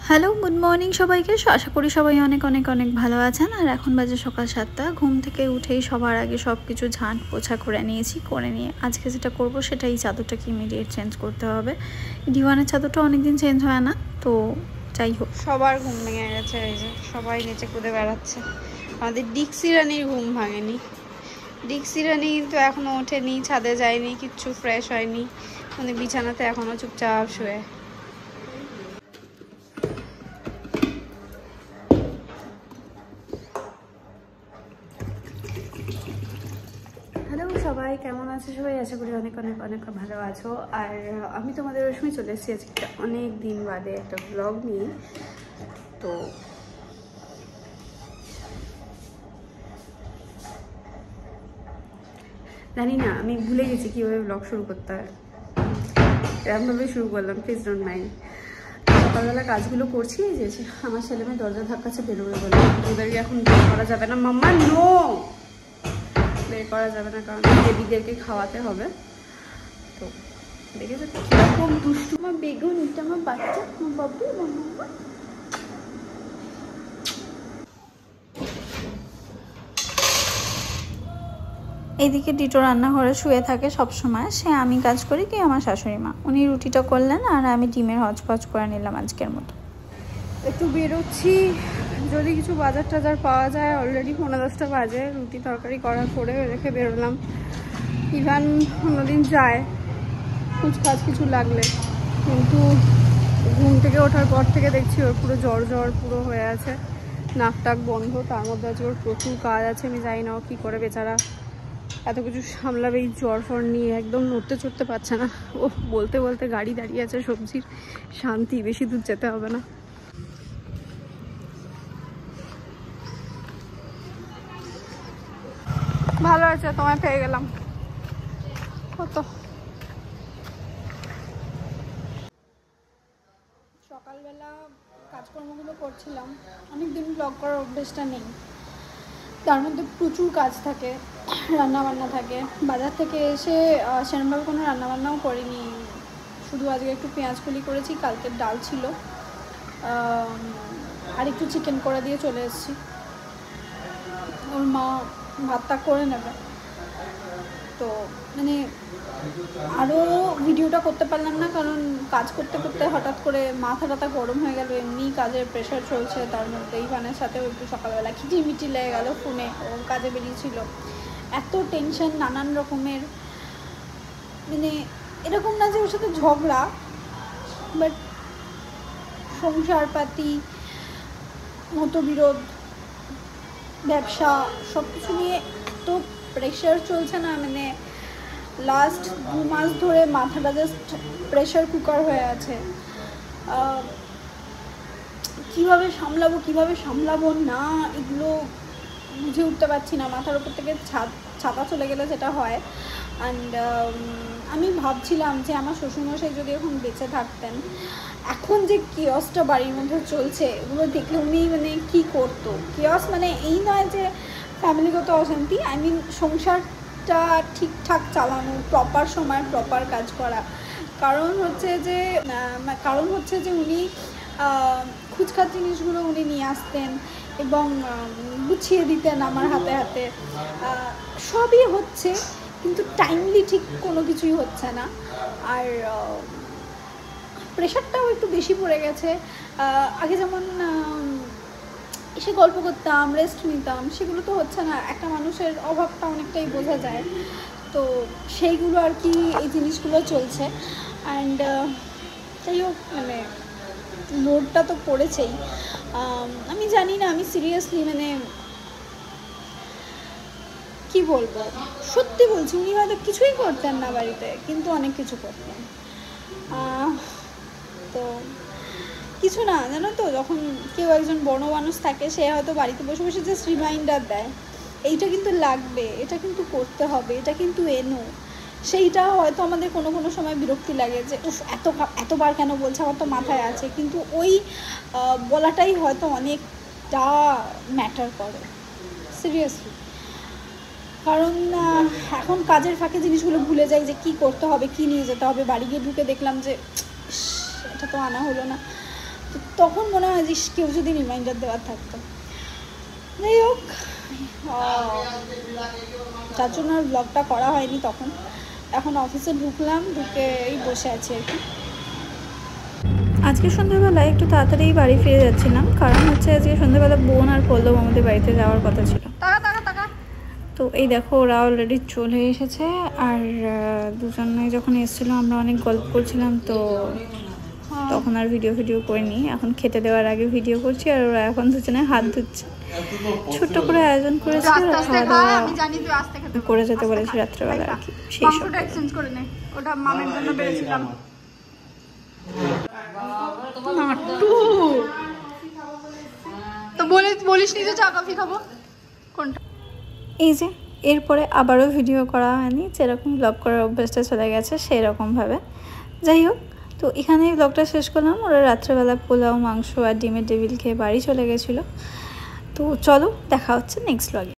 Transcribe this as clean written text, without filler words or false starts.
Hello, good morning সবাইকে। আশা করি সবাই অনেক অনেক অনেক ভালো আছেন। আর এখন বাজে সকাল 7টা। ঘুম থেকে উঠেই সবার আগে সব কিছু ঝাঁট পোছা করে নিয়েছি। করে নিয়ে আজকে যেটা করব সেটাই, চাদরটাকে ইমিডিয়েট চেঞ্জ করতে হবে। ডিওয়ানের চাদরটা অনেকদিন চেঞ্জ হয় না, তো যাই হোক। সবার ঘুম ভেঙে গেছে, এই যে সবাই নিচে কুদে বেড়াচ্ছে। আমাদের ডিক্সি রানির ঘুম ভাঙেনি। ডিক্সি রানি কিন্তু এখনো ওঠেনি, ছাদে যায়নি, কিচ্ছু ফ্রেশ হয়নি, মানে বিছানাতে এখনো চুপচাপ শুয়ে। হ্যালো সবাই, কেমন আছো সবাই? আশা করি অনেক অনেক অনেক ভালো আছো। আর আমি তোমাদের ওই সময় চলে এসেছি আজকে অনেক দিন বাদে একটা ব্লগ নিয়ে। তো জানি না, আমি ভুলে গেছি কীভাবে ব্লগ শুরু করতে হয়। এরকমভাবে শুরু করলাম, প্লিজ ডোন্ট মাইন্ড। সকালবেলা কাজগুলো করছি, এই যে আমার ছেলে মেয়ে দরজা ধাক্কাচ্ছে, বেরোবে বলে। ওদেরকে এখন বের করা যাবে না, মাম্মা নো, বের করা যাবে না, কারণ বেবিদেরকে খাওয়াতে হবে। তো দেখেছো কিরকম দুষ্টু আমার বেগুন, এটা আমার বাচ্চা, আমার বাবু, আমার মাম্মা। এইদিকে ডিটো রান্নাঘরে শুয়ে থাকে সব সময়। সে আমি কাজ করি কি আমার শাশুড়ি মা, উনি রুটিটা করলেন আর আমি ডিমের হজপজ করে নিলাম আজকের মতো। একটু বেরোচ্ছি, যদি কিছু বাজার টাজার পাওয়া যায়। অলরেডি 9:30 বাজে। রুটি তরকারি করার পরে রেখে বেরোলাম। ইভান অন্যদিন যায় কুচকাজ কিছু লাগলে, কিন্তু ঘুম থেকে ওঠার পর থেকে দেখছি ওর পুরো জ্বর জ্বর পুরো হয়ে আছে, নাক টাক বন্ধ। তার মধ্যে আজকে ওর প্রচুর কাজ আছে। আমি জানি না ও কী করে বেচারা এত কিছু সামলাবে এই জ্বর ফর নিয়ে। একদম নড়তে চড়তে পারছে না ও। বলতে বলতে গাড়ি দাঁড়িয়ে আছে সবজির, শান্তি, বেশি দূর যেতে হবে না। ভালো আছে, তোমায় পেয়ে গেলাম। কত সকালবেলা কাজকর্মগুলো করছিলাম। অনেকদিন ব্লগ করার অভ্যেসটা নেই, তার মধ্যে প্রচুর কাজ থাকে, রান্নাবান্না থাকে। বাজার থেকে এসে সেরকমভাবে কোনো রান্নাবান্নাও করিনি, শুধু আজকে একটু পেঁয়াজ কলি করেছি। কালকের ডাল ছিল, আর একটু চিকেন করে দিয়ে চলে এসেছি। ওর মা ভাতটা করে নেবে। তো মানে আরও ভিডিওটা করতে পারলাম না, কারণ কাজ করতে করতে হঠাৎ করে মাথা টাথা গরম হয়ে গেল। এমনি কাজের প্রেশার চলছে, তার মধ্যে ইভানের সাথেও একটু সকালবেলা খিটিমিটি লেগে গেল ফোনে, ও কাজে বেরিয়েছিল। এত টেনশন, নানান রকমের, মানে এরকম না যে ওর সাথে ঝগড়া, বাট সংসারপাতি, মতবিরোধ, ব্যবসা, সব কিছু নিয়ে এত প্রেশার চলছে না, মানে লাস্ট 2 মাস ধরে মাথাটা জাস্ট প্রেশার কুকার হয়ে আছে। কিভাবে সামলাবো না, এগুলো বুঝে উঠতে পারছি না। মাথার উপর থেকে ছাতা চলে গেলে যেটা হয়। অ্যান্ড আমি ভাবছিলাম যে আমার শ্বশুরমশাই যদি এখন বেঁচে থাকতেন, এখন যে কিয়সটা বাড়ির মধ্যে চলছে, ওগুলো দেখলে উনি মানে কী করতো। কিয়স মানে এই নয় যে ফ্যামিলিগত অশান্তি, আই মিন সংসারটা ঠিকঠাক চালানো, প্রপার সময় প্রপার কাজ করা। কারণ হচ্ছে যে উনি খুচখাচ জিনিসগুলো উনি নিয়ে আসতেন এবং গুছিয়ে দিতেন আমার হাতে হাতে। সবই হচ্ছে, কিন্তু টাইমলি ঠিক কোনো কিছুই হচ্ছে না। আর প্রেশারটাও একটু বেশি পড়ে গেছে। আগে যেমন এসে গল্প করতাম, রেস্ট নিতাম, সেগুলো তো হচ্ছে না। একটা মানুষের অভাবটা অনেকটাই বোঝা যায়, তো সেইগুলো আর কি, এই জিনিসগুলো চলছে। অ্যান্ড যাই হোক, মানে লোডটা তো পড়েছেই। আমি জানি না, আমি সিরিয়াসলি মানে কি বলবো, সত্যি বলছি, উনি হয়তো কিছুই করতেন না বাড়িতে, কিন্তু অনেক কিছু করতেন। তো কিছু না, জানো তো, যখন কেউ একজন বড় মানুষ থাকে, সে হয়তো বাড়িতে বসে বসে জাস্ট রিমাইন্ডার দেয়, এইটা কিন্তু লাগবে, এটা কিন্তু করতে হবে, এটা কিন্তু এনো। সেইটা হয়তো আমাদের কোনো কোনো সময় বিরক্তি লাগে যে উফ, এতবার কেন বলছে, আমার তো মাথায় আছে। কিন্তু ওই বলাটাই হয়তো অনেকটা ম্যাটার করে, সিরিয়াসলি। কারণ এখন কাজের ফাঁকে জিনিসগুলো ভুলে যাই যে কী করতে হবে, কী নিয়ে যেতে হবে। বাড়ি গিয়ে ঢুকে দেখলাম যে এটা তো আনা হলো না। তো তখন মনে হয় যে কেউ যদি রিমাইন্ডার দেওয়ার থাকতো। যাই হোক, যার জন্য আর ব্লগটা করা হয়নি তখন। এখন অফিসে ঢুকলাম, ঢুকেই বসে আছি আর কি। আজকে সন্ধ্যাবেলায় একটু তাড়াতাড়ি বাড়ি ফিরে যাচ্ছিলাম, কারণ হচ্ছে আজকে সন্ধ্যাবেলা বোন আর পল্লব আমাদের বাড়িতে যাওয়ার কথা ছিল। তো এই দেখো ওরা অলরেডি চলে এসেছে। আর দুজনে যখন এসেছিলো আমরা অনেক গল্প করছিলাম, তো তখন আর ভিডিও করিনি। এখন খেতে দেওয়ার আগে ভিডিও করছি। আর ওরা এখন দুজনে হাত ধুচ্ছে। ছোট্ট করে আয়োজন করেছি, খাওয়া দাওয়া করে যেতে বলেছি রাত্রেবেলা আর কি। সেই সব ওটা মামের জন্য বেড়েছিলাম। তো বলিস নি যে চা কফি খাবো কোনটা। এই যে এরপরে আবারও ভিডিও করা হয়নি, যেরকম ব্লগ করার অভ্যাসটা চলে গেছে সেই রকমভাবে। যাই হোক, তো এখানেই ব্লগটা শেষ করলাম। ওরা রাত্রেবেলা পোলাও, মাংস আর ডিমের টেবিল খেয়ে বাড়ি চলে গেছিলো। তো চলো, দেখা হচ্ছে নেক্সট ব্লগে।